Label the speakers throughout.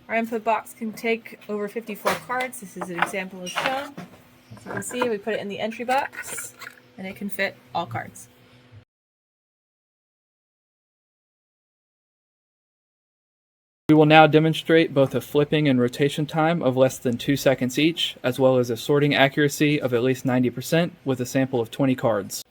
Speaker 1: Our input box can take over 54 cards. This is an example as shown. As you can see, we put it in the entry box, and it can fit all cards.
Speaker 2: We will now demonstrate both a flipping and rotation time of less than 2 seconds each, as well as a sorting accuracy of at least 90% with a sample of 20 cards.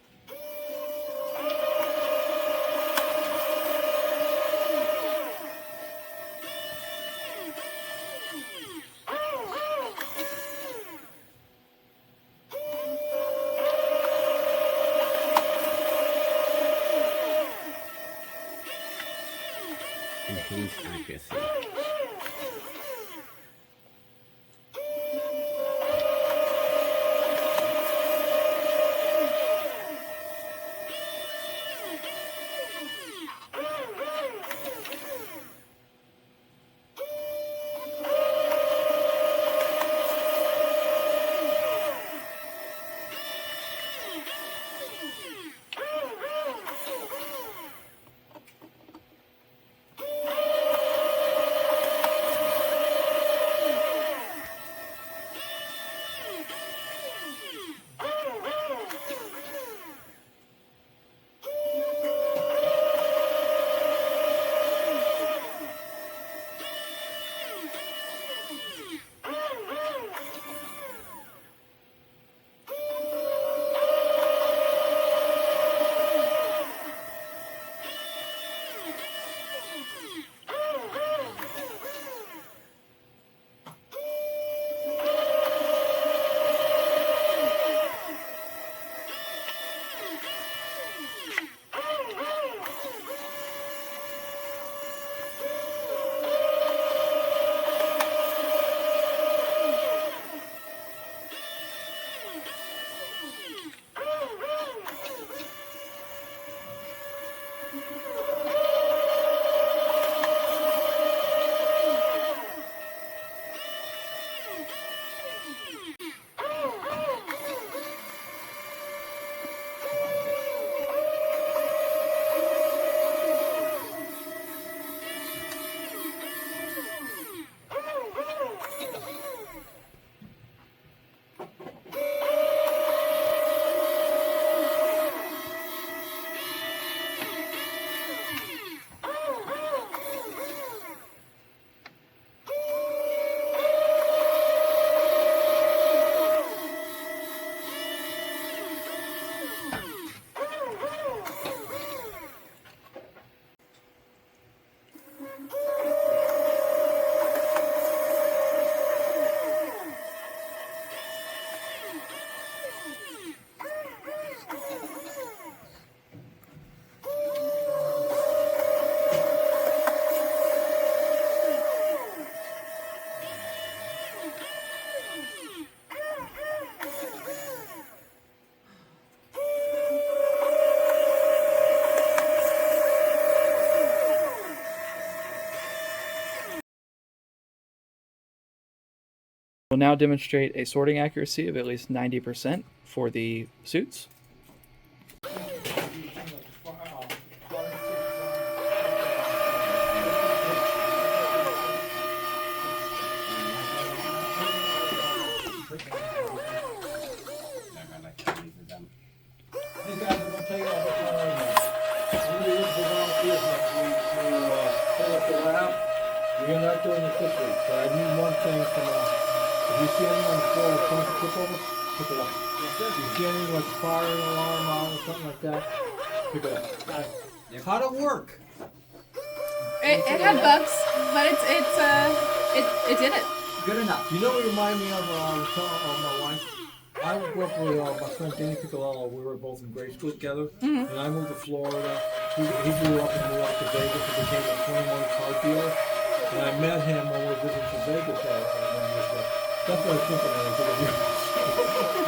Speaker 3: Enhance accuracy.
Speaker 2: We'll now demonstrate a sorting accuracy of at least 90% for the suits.
Speaker 4: These guys are going to tell you all the time. When we look for volunteers next week to fill up the lab, we're not doing it this week. So I need one thing from if you see anyone on the floor with something to tip over, pick it up. If you see anyone with fire alarm on or something like that, pick it up. How'd it work?
Speaker 1: It had bugs, but it did it.
Speaker 3: Good enough.
Speaker 4: You know what it reminded me of my wife? I grew up with my friend Danny Piccolello. We were both in grade school together.
Speaker 1: Mm-hmm.
Speaker 4: And I moved to Florida. He grew up and moved out to Vegas and became a 21 car dealer. And I met him when we were visiting to Vegas. That's what I was thinking when I was interviewing.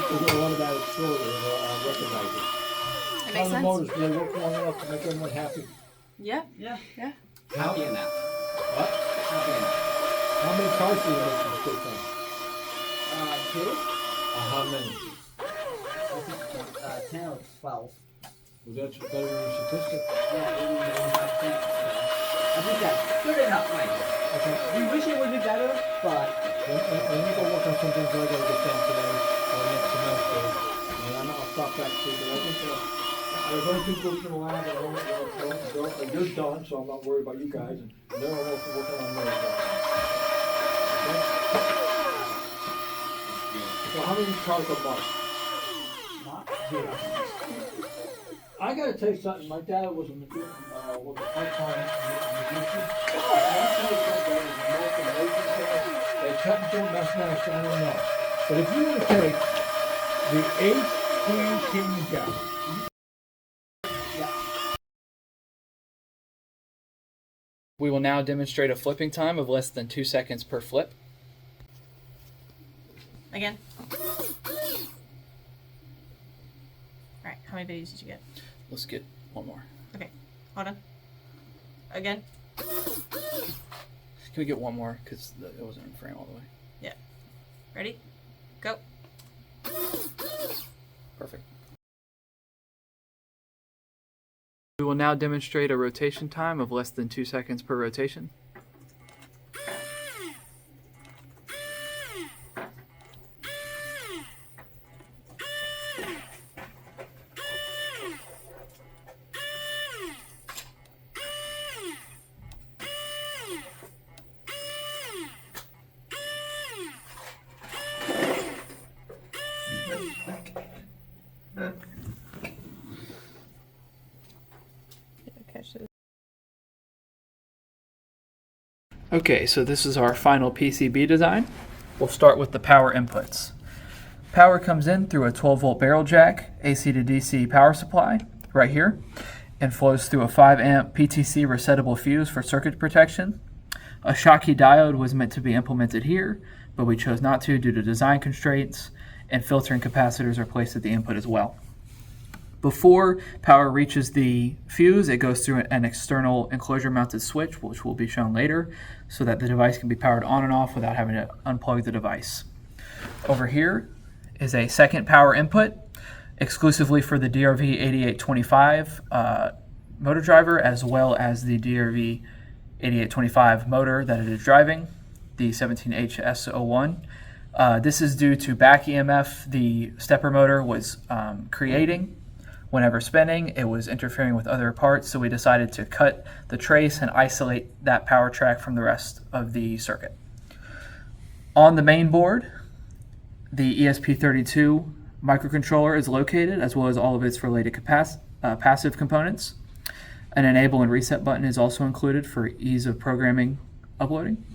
Speaker 4: There's a lot of that story and I recognize it.
Speaker 1: It makes
Speaker 4: How the
Speaker 1: sense.
Speaker 4: motors, do they work long enough to make everyone happy?
Speaker 1: Yeah.
Speaker 3: Yeah.
Speaker 1: Yeah.
Speaker 3: Happy enough.
Speaker 4: What?
Speaker 3: Happy enough.
Speaker 4: How many cars do you make from the good thing?
Speaker 3: 2?
Speaker 4: How many?
Speaker 3: I think 10 or 12.
Speaker 4: Well, that's better than your statistic.
Speaker 3: Yeah, 85%. I think that's good enough, Mike.
Speaker 4: Okay.
Speaker 3: We wish it would be better, but
Speaker 4: And you go work on some things I gotta get done today or next semester. And I'll stop that too, but I think there's only two groups in the lab that you're done, so I'm not worried about you guys. And they're almost working on theirs. Okay? So how many cars a month? Zero. I gotta tell you something, my dad was a magician, was a part-time magician. They cut and don't mess nice, I don't know. But if you were to take the 8 Queen King Jack,
Speaker 2: We will now demonstrate a flipping time of less than 2 seconds per flip.
Speaker 1: Again. Alright, how many videos did you get?
Speaker 2: Let's get one more.
Speaker 1: Okay, hold on. Again.
Speaker 2: Can we get one more? Because it wasn't in frame all the way.
Speaker 1: Yeah. Ready? Go.
Speaker 2: Perfect. We will now demonstrate a rotation time of less than 2 seconds per rotation.
Speaker 1: Catch this.
Speaker 2: Okay, so this is our final PCB design. We'll start with the power inputs. Power comes in through a 12-volt barrel jack, AC to DC power supply, right here, and flows through a 5-amp PTC resettable fuse for circuit protection. A Schottky diode was meant to be implemented here, but we chose not to due to design constraints, and filtering capacitors are placed at the input as well. Before power reaches the fuse, it goes through an external enclosure-mounted switch, which will be shown later, so that the device can be powered on and off without having to unplug the device. Over here is a second power input, exclusively for the DRV8825 motor driver, as well as the DRV8825 motor that it is driving, the 17HS01. This is due to back EMF the stepper motor was creating. Whenever spinning, it was interfering with other parts, so we decided to cut the trace and isolate that power track from the rest of the circuit. On the main board, the ESP32 microcontroller is located, as well as all of its related passive components. An enable and reset button is also included for ease of programming uploading.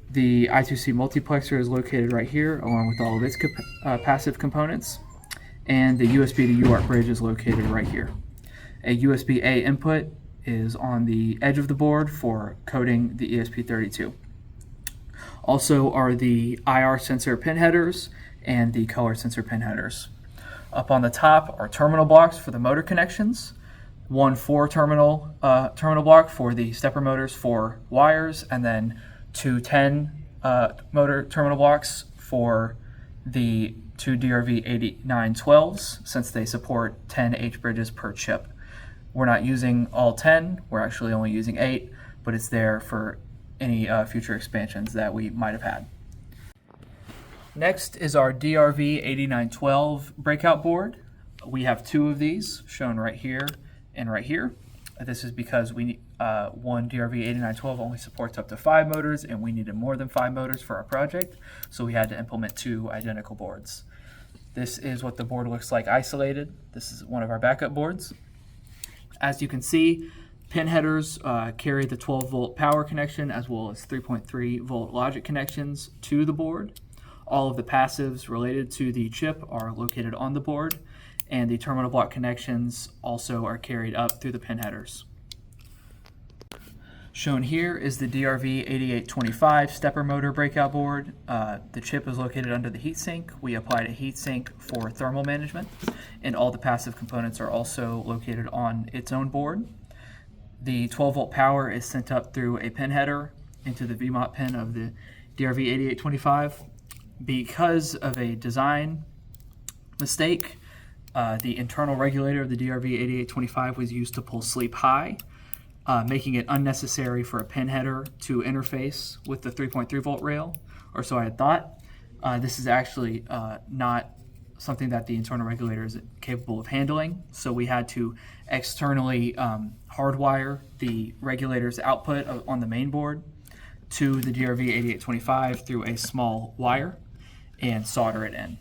Speaker 2: The I2C multiplexer is located right here, along with all of its passive components. And the USB to UART bridge is located right here. A USB-A input is on the edge of the board for coding the ESP32. Also are the IR sensor pin headers and the color sensor pin headers. Up on the top are terminal blocks for the motor connections, one 4-terminal terminal block for the stepper motors for wires, and then two 10 motor terminal blocks for the two DRV8912s, since they support 10 H bridges per chip. We're not using all 10, we're actually only using 8, but it's there for any future expansions that we might have had. Next is our DRV8912 breakout board. We have 2 of these shown right here and right here. This is because we one DRV8912 only supports up to 5 motors, and we needed more than 5 motors for our project, so we had to implement 2 identical boards. This is what the board looks like isolated. This is one of our backup boards. As you can see, pin headers carry the 12-volt power connection as well as 3.3-volt logic connections to the board. All of the passives related to the chip are located on the board, and the terminal block connections also are carried up through the pin headers. Shown here is the DRV8825 stepper motor breakout board. The chip is located under the heatsink. We applied a heatsink for thermal management, and all the passive components are also located on its own board. The 12-volt power is sent up through a pin header into the VMOT pin of the DRV8825. Because of a design mistake, the internal regulator of the DRV8825 was used to pull sleep high. making it unnecessary for a pin header to interface with the 3.3 volt rail, or so I had thought. This is actually not something that the internal regulator is capable of handling, so we had to externally hardwire the regulator's output on the main board to the DRV 8825 through a small wire and solder it in.